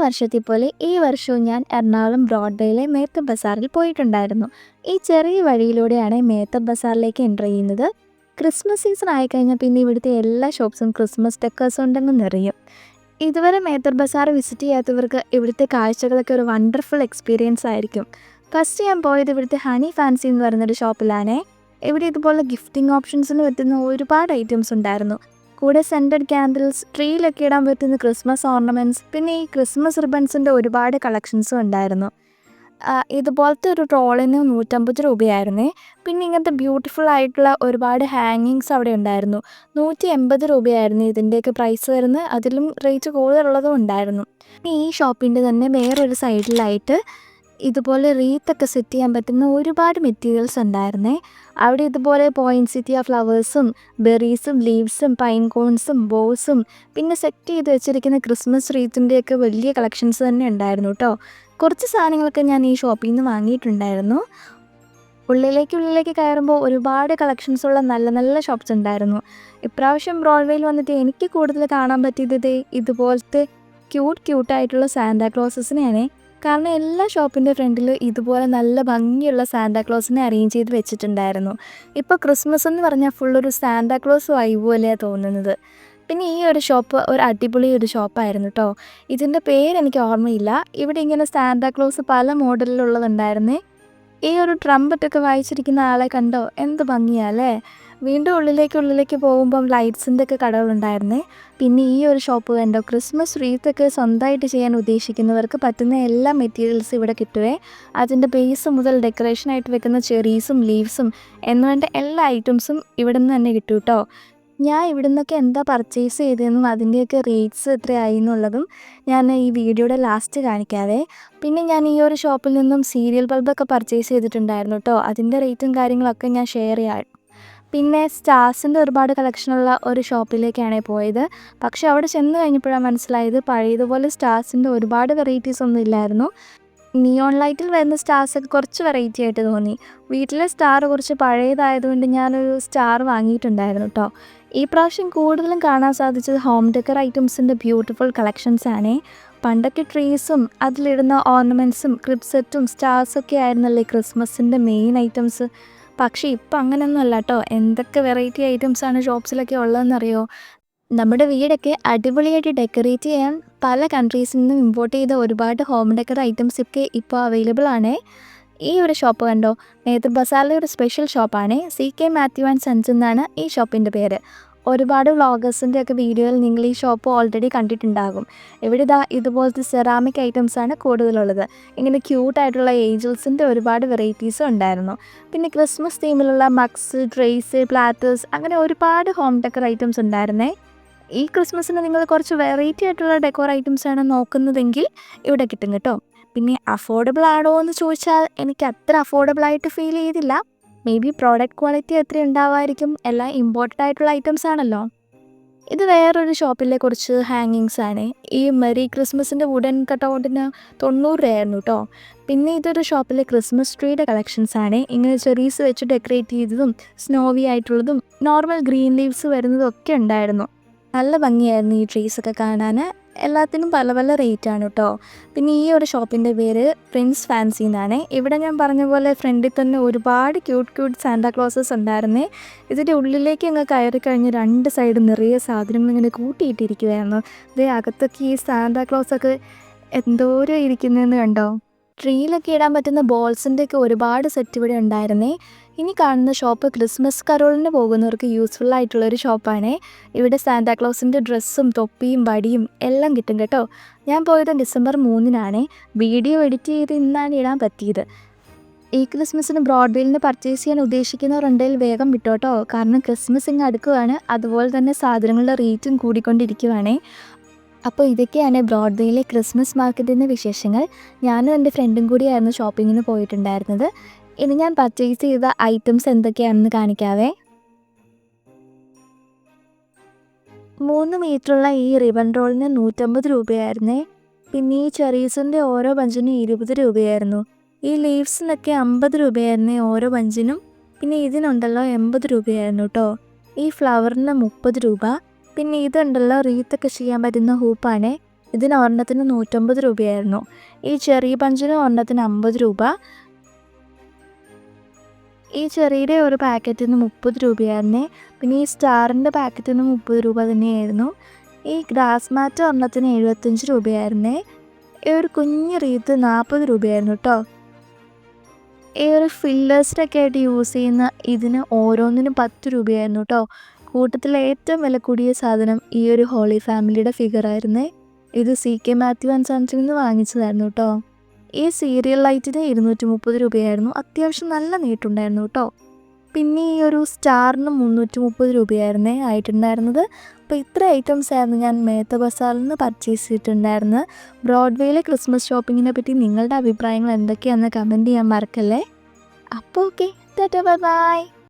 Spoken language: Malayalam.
വർഷത്തെ പോലെ ഈ വർഷവും ഞാൻ എറണാകുളം ബ്രോഡ്വേയിലെ മേത്തർ ബസാറിൽ പോയിട്ടുണ്ടായിരുന്നു. ഈ ചെറിയ വഴിയിലൂടെയാണ് മേത്തർ ബസാറിലേക്ക് എൻ്റർ ചെയ്യുന്നത്. ക്രിസ്മസ് സീസൺ ആയിക്കഴിഞ്ഞാൽ പിന്നെ ഇവിടുത്തെ എല്ലാ ഷോപ്സും ക്രിസ്മസ് ഡെക്കേഴ്സ് ഉണ്ടെന്ന് നിറയും. ഇതുവരെ മേത്തർ ബസാർ വിസിറ്റ് ചെയ്യാത്തവർക്ക് ഇവിടുത്തെ കാഴ്ചകളൊക്കെ ഒരു വണ്ടർഫുൾ എക്സ്പീരിയൻസ് ആയിരിക്കും. ഫസ്റ്റ് ഞാൻ പോയത് ഇവിടുത്തെ ഹണി ഫാൻസി എന്ന് പറയുന്നൊരു ഷോപ്പിലാണേ. ഇവിടെ ഇതുപോലെ ഗിഫ്റ്റിംഗ് ഓപ്ഷൻസിന് പറ്റുന്ന ഒരുപാട് ഐറ്റംസ് ഉണ്ടായിരുന്നു. കൂടെ സെൻറ്റഡ് ക്യാൻഡിൽസ്, ട്രീയിലൊക്കെ ഇടാൻ പറ്റുന്ന ക്രിസ്മസ് ഓർണമെൻറ്റ്സ്, പിന്നെ ഈ ക്രിസ്മസ് റിബൺസിൻ്റെ ഒരുപാട് കളക്ഷൻസും ഉണ്ടായിരുന്നു. ഇതുപോലത്തെ ഒരു റോളിന് 150 രൂപയായിരുന്നേ. പിന്നെ ഇങ്ങനത്തെ ബ്യൂട്ടിഫുൾ ആയിട്ടുള്ള ഒരുപാട് ഹാങ്ങിങ്സ് അവിടെ ഉണ്ടായിരുന്നു. 180 രൂപയായിരുന്നു ഇതിൻ്റെയൊക്കെ പ്രൈസ് വരുന്നത്. അതിലും റേറ്റ് കൂടുതലുള്ളതും ഉണ്ടായിരുന്നു. ഈ ഷോപ്പിൻ്റെ തന്നെ വേറൊരു സൈഡിലായിട്ട് ഇതുപോലെ റീത്തൊക്കെ സെറ്റ് ചെയ്യാൻ പറ്റുന്ന ഒരുപാട് മെറ്റീരിയൽസ് ഉണ്ടായിരുന്നേ. അവിടെ ഇതുപോലെ പോയിൻസിറ്റിയ ഫ്ലവേഴ്സും ബെറീസും ലീവ്സും പൈൻ കോൺസും ബോസും പിന്നെ സെറ്റ് ചെയ്ത് വെച്ചിരിക്കുന്ന ക്രിസ്മസ് റീത്തിൻ്റെയൊക്കെ വലിയ കളക്ഷൻസ് തന്നെ ഉണ്ടായിരുന്നു കേട്ടോ. കുറച്ച് സാധനങ്ങളൊക്കെ ഞാൻ ഈ ഷോപ്പിൽ നിന്ന് വാങ്ങിയിട്ടുണ്ടായിരുന്നു. ഉള്ളിലേക്ക് കയറുമ്പോൾ ഒരുപാട് കളക്ഷൻസുള്ള നല്ല നല്ല ഷോപ്സ് ഉണ്ടായിരുന്നു. ഇപ്രാവശ്യം ബ്രോഡ്വേയിൽ വന്നിട്ട് എനിക്ക് കൂടുതൽ കാണാൻ പറ്റിയത് ഇതുപോലത്തെ ക്യൂട്ടായിട്ടുള്ള സാന്താക്ലോസസിനെയാണ്. കാരണം എല്ലാ ഷോപ്പിൻ്റെ ഫ്രണ്ടിൽ ഇതുപോലെ നല്ല ഭംഗിയുള്ള സാന്താക്ലോസിനെ അറേഞ്ച് ചെയ്ത് വെച്ചിട്ടുണ്ടായിരുന്നു. ഇപ്പോൾ ക്രിസ്മസ് എന്ന് പറഞ്ഞാൽ ഫുള്ളൊരു സാന്താക്ലോസ് വൈബ് പോലെയാണ് തോന്നുന്നത്. പിന്നെ ഈ ഒരു ഷോപ്പ് ഒരു അടിപൊളി ഒരു ഷോപ്പായിരുന്നു കേട്ടോ. ഇതിൻ്റെ പേരെനിക്ക് ഓർമ്മയില്ല. ഇവിടെ ഇങ്ങനെ സാന്താക്ലോസ് പല മോഡലിലുള്ളതുണ്ടായിരുന്നേ. ഈ ഒരു ട്രംപറ്റൊക്കെ വായിച്ചിരിക്കുന്ന ആളെ കണ്ടോ, എന്ത് ഭംഗിയാല്ലേ. വീണ്ടും ഉള്ളിലേക്ക് പോകുമ്പം ലൈറ്റ്സിൻ്റെ ഒക്കെ കടകളുണ്ടായിരുന്നേ. പിന്നെ ഈ ഒരു ഷോപ്പ് കണ്ടോ, ക്രിസ്മസ് റീത്തൊക്കെ സ്വന്തമായിട്ട് ചെയ്യാൻ ഉദ്ദേശിക്കുന്നവർക്ക് പറ്റുന്ന എല്ലാ മെറ്റീരിയൽസ് ഇവിടെ കിട്ടുവേ. അതിൻ്റെ ബേസ് മുതൽ ഡെക്കറേഷനായിട്ട് വെക്കുന്ന ചെറീസും ലീവ്സും എന്നുവേണ്ട എല്ലാ ഐറ്റംസും ഇവിടെ നിന്ന് തന്നെ കിട്ടും കേട്ടോ. ഞാൻ ഇവിടെ നിന്നൊക്കെ എന്താ പർച്ചേസ് ചെയ്തതെന്നും അതിൻ്റെയൊക്കെ റേറ്റ്സ് എത്രയായി എന്നുള്ളതും ഞാൻ ഈ വീഡിയോയുടെ ലാസ്റ്റ് കാണിക്കാവേ. പിന്നെ ഞാൻ ഈ ഒരു ഷോപ്പിൽ നിന്നും സീരിയൽ ബൾബൊക്കെ പർച്ചേസ് ചെയ്തിട്ടുണ്ടായിരുന്നു കേട്ടോ. അതിൻ്റെ റേറ്റും കാര്യങ്ങളൊക്കെ ഞാൻ ഷെയർ ചെയ്യാം. പിന്നെ സ്റ്റാർസിൻ്റെ ഒരുപാട് കളക്ഷനുള്ള ഒരു ഷോപ്പിലേക്കാണ് പോയത്. പക്ഷെ അവിടെ ചെന്ന് കഴിഞ്ഞപ്പോഴാണ് മനസ്സിലായത് പഴയതുപോലെ സ്റ്റാർസിൻ്റെ ഒരുപാട് വെറൈറ്റീസ് ഒന്നും ഇല്ലായിരുന്നു. നിയോൺ ലൈറ്റിൽ വരുന്ന സ്റ്റാർസൊക്കെ കുറച്ച് വെറൈറ്റി ആയിട്ട് തോന്നി. വീട്ടിലെ സ്റ്റാർ കുറച്ച് പഴയതായതുകൊണ്ട് ഞാനൊരു സ്റ്റാർ വാങ്ങിയിട്ടുണ്ടായിരുന്നു കേട്ടോ. ഈ പ്രാവശ്യം കൂടുതലും കാണാൻ സാധിച്ചത് ഹോം ഡെക്കർ ഐറ്റംസിൻ്റെ ബ്യൂട്ടിഫുൾ കളക്ഷൻസ് ആണേ. പണ്ടൊക്കെ ട്രീസും അതിലിടുന്ന ഓർണമെൻറ്റ്സും ക്രിപ്സെറ്റും സ്റ്റാർസൊക്കെ ആയിരുന്നല്ലേ ക്രിസ്മസിൻ്റെ മെയിൻ ഐറ്റംസ്. പക്ഷേ ഇപ്പം അങ്ങനെയൊന്നും അല്ല കേട്ടോ. എന്തൊക്കെ വെറൈറ്റി ഐറ്റംസാണ് ഷോപ്സിലൊക്കെ ഉള്ളതെന്നറിയോ. നമ്മുടെ വീടൊക്കെ അടിപൊളിയായിട്ട് ഡെക്കറേറ്റ് ചെയ്യാൻ പല കൺട്രീസിൽ നിന്നും ഇമ്പോർട്ട് ചെയ്ത ഒരുപാട് ഹോം ഡെക്കർ ഐറ്റംസ് ഒക്കെ ഇപ്പോൾ അവൈലബിൾ ആണേ. ഈ ഒരു ഷോപ്പ് കണ്ടോ, മേത്തർ ബസാറിലെ ഒരു സ്പെഷ്യൽ ഷോപ്പാണേ. CK മാത്യു ആൻഡ് സൺസ് എന്നാണ് ഈ ഷോപ്പിൻ്റെ പേര്. ഒരുപാട് വ്ളോഗേഴ്സിൻ്റെ ഒക്കെ വീഡിയോയിൽ നിങ്ങൾ ഈ ഷോപ്പ് ഓൾറെഡി കണ്ടിട്ടുണ്ടാകും. ഇവിടെ ഇതുപോലത്തെ സെറാമിക് ഐറ്റംസാണ് കൂടുതലുള്ളത്. ഇങ്ങനെ ക്യൂട്ടായിട്ടുള്ള ഏഞ്ചൽസിൻ്റെ ഒരുപാട് വെറൈറ്റീസും ഉണ്ടായിരുന്നു. പിന്നെ ക്രിസ്മസ് തീമിലുള്ള മഗ്സ്, ട്രേസ്, പ്ലാറ്റേഴ്സ് അങ്ങനെ ഒരുപാട് ഹോം ഡെക്കർ ഐറ്റംസ് ഉണ്ടായിരുന്നേ. ഈ ക്രിസ്മസിന് നിങ്ങൾ കുറച്ച് വെറൈറ്റി ആയിട്ടുള്ള ഡെക്കോർ ഐറ്റംസാണ് നോക്കുന്നതെങ്കിൽ ഇവിടെ കിട്ടും കേട്ടോ. പിന്നെ അഫോർഡബിൾ ആണോ എന്ന് ചോദിച്ചാൽ എനിക്ക് അത്ര അഫോർഡബിൾ ആയിട്ട് ഫീൽ ചെയ്തില്ല. മേ ബി പ്രോഡക്റ്റ് ക്വാളിറ്റി എത്ര ഉണ്ടാവുമായിരിക്കും, എല്ലാം ഇമ്പോർട്ടൻ്റ് ആയിട്ടുള്ള ഐറ്റംസ് ആണല്ലോ. ഇത് വേറൊരു ഷോപ്പിലെ കുറച്ച് ഹാങ്ങിങ്സ് ആണ്. ഈ മെറി ക്രിസ്മസിൻ്റെ വുഡൻ കട്ടൗട്ടിന് 90 രൂപയായിരുന്നു കേട്ടോ. പിന്നെ ഇതൊരു ഷോപ്പിലെ ക്രിസ്മസ് ട്രീയുടെ കളക്ഷൻസ് ആണ്. ഇങ്ങനെ ചെറീസ് വെച്ച് ഡെക്കറേറ്റ് ചെയ്തതും സ്നോവി ആയിട്ടുള്ളതും നോർമൽ ഗ്രീൻ ലീവ്സ് വരുന്നതും ഒക്കെ ഉണ്ടായിരുന്നു. നല്ല ഭംഗിയായിരുന്നു ഈ ട്രീസൊക്കെ കാണാൻ. എല്ലാത്തിനും പല പല റേറ്റാണ് കേട്ടോ. പിന്നെ ഈ ഒരു ഷോപ്പിൻ്റെ പേര് പ്രിൻസ് ഫാൻസി എന്നാണ്. ഇവിടെ ഞാൻ പറഞ്ഞ പോലെ ഫ്രണ്ടിൽ തന്നെ ഒരുപാട് ക്യൂട്ട് സാന്താക്ലോസസ് ഉണ്ടായിരുന്നേ. ഇതിൻ്റെ ഉള്ളിലേക്ക് അങ്ങ് കയറി കഴിഞ്ഞ് 2 സൈഡ് നിറയെ സാധനങ്ങൾ ഇങ്ങനെ കൂട്ടിയിട്ടിരിക്കുകയായിരുന്നു. ഇതേ അകത്തൊക്കെ ഈ സാന്താക്ലോസൊക്കെ എന്തോരം ഇരിക്കുന്നതെന്ന് കണ്ടോ. ട്രീയിലൊക്കെ ഇടാൻ പറ്റുന്ന ബോൾസിൻ്റെയൊക്കെ ഒരുപാട് സെറ്റ് ഇവിടെ ഉണ്ടായിരുന്നേ. ഇനി കാണുന്ന ഷോപ്പ് ക്രിസ്മസ് കരോളിന് പോകുന്നവർക്ക് യൂസ്ഫുൾ ആയിട്ടുള്ളൊരു ഷോപ്പാണേ. ഇവിടെ സാന്താക്ലോസിൻ്റെ ഡ്രസ്സും തൊപ്പിയും വടിയും എല്ലാം കിട്ടും കേട്ടോ. ഞാൻ പോയത് ഡിസംബർ 3-നാണേ. വീഡിയോ എഡിറ്റ് ചെയ്ത് ഇന്നാണ് ഇടാൻ പറ്റിയത്. ഈ ക്രിസ്മസിന് ബ്രോഡ്വേയിൽ നിന്ന് പർച്ചേസ് ചെയ്യാൻ ഉദ്ദേശിക്കുന്നവരുണ്ടെങ്കിൽ വേഗം വിട്ടോട്ടോ. കാരണം ക്രിസ്മസ് ഇങ്ങ് അടുക്കുകയാണ്. അതുപോലെ തന്നെ സാധനങ്ങളുടെ റേറ്റും കൂടിക്കൊണ്ടിരിക്കുകയാണേ. അപ്പോൾ ഇതൊക്കെയാണ് ബ്രോഡ്വേയിലെ ക്രിസ്മസ് മാർക്കറ്റിൻ്റെ വിശേഷങ്ങൾ. ഞാനും എൻ്റെ ഫ്രണ്ടും കൂടിയായിരുന്നു ഷോപ്പിങ്ങിന് പോയിട്ടുണ്ടായിരുന്നത്. ഇനി ഞാൻ പർച്ചേസ് ചെയ്ത ഐറ്റംസ് എന്തൊക്കെയാണെന്ന് കാണിക്കാവേ. 3 മീറ്ററുള്ള ഈ റിബൺ റോളിന് 150 രൂപയായിരുന്നേ. പിന്നെ ഈ ചെറീസിൻ്റെ ഓരോ ബഞ്ചിനും 20 രൂപയായിരുന്നു. ഈ ലീവ്സിനൊക്കെ 50 രൂപയായിരുന്നേ ഓരോ ബഞ്ചിനും. പിന്നെ ഇതിനുണ്ടല്ലോ 80 രൂപയായിരുന്നു കേട്ടോ. ഈ ഫ്ലവറിന് 30 രൂപ. പിന്നെ ഇതുണ്ടല്ലോ റീത്തൊക്കെ ചെയ്യാൻ പറ്റുന്ന ഹൂപ്പാണേ. ഇതിന് ഒരെണ്ണത്തിന് 150 രൂപയായിരുന്നു. ഈ ചെറി പഞ്ചിന് ഒരെണ്ണത്തിന് 50 രൂപ. ഈ ചെറിയുടെ ഒരു പാക്കറ്റിന് 30 രൂപയായിരുന്നേ. പിന്നെ ഈ സ്റ്റാറിൻ്റെ പാക്കറ്റിന് 30 രൂപ തന്നെയായിരുന്നു. ഈ ഗ്രാസ് മാറ്റ് ഒരെണ്ണത്തിന് 75 രൂപയായിരുന്നേ. ഈ ഒരു കുഞ്ഞ് റീത്ത് 40 രൂപയായിരുന്നു കേട്ടോ. ഈ ഒരു ഫില്ലേഴ്സിനൊക്കെ ആയിട്ട് യൂസ് ചെയ്യുന്ന ഇതിന് ഓരോന്നിനും 10 രൂപയായിരുന്നു കേട്ടോ. കൂട്ടത്തിലെ ഏറ്റവും വില കൂടിയ സാധനം ഈ ഒരു ഹോളി ഫാമിലിയുടെ ഫിഗറായിരുന്നേ. ഇത് CK മാത്യു ആൻഡ് സൺസിൽ നിന്ന് വാങ്ങിച്ചതായിരുന്നു കേട്ടോ. ഈ സീരിയൽ ലൈറ്റിന് 230 രൂപയായിരുന്നു. അത്യാവശ്യം നല്ല നീട്ടുണ്ടായിരുന്നു കേട്ടോ. പിന്നെ ഈ ഒരു സ്റ്റാറിന് 330 രൂപയായിരുന്നേ ആയിട്ടുണ്ടായിരുന്നത്. അപ്പോൾ ഇത്ര ഐറ്റംസ് ആയിരുന്നു ഞാൻ മേത്ത ബസാറിൽ നിന്ന് പർച്ചേസ് ചെയ്തിട്ടുണ്ടായിരുന്നത്. ബ്രോഡ്വേയിലെ ക്രിസ്മസ് ഷോപ്പിങ്ങിനെ പറ്റി നിങ്ങളുടെ അഭിപ്രായങ്ങൾ എന്തൊക്കെയാണെന്ന് കമൻറ്റ് ചെയ്യാൻ മറക്കല്ലേ. അപ്പോൾ ഓക്കെ, ടാറ്റാ ബൈ ബൈ.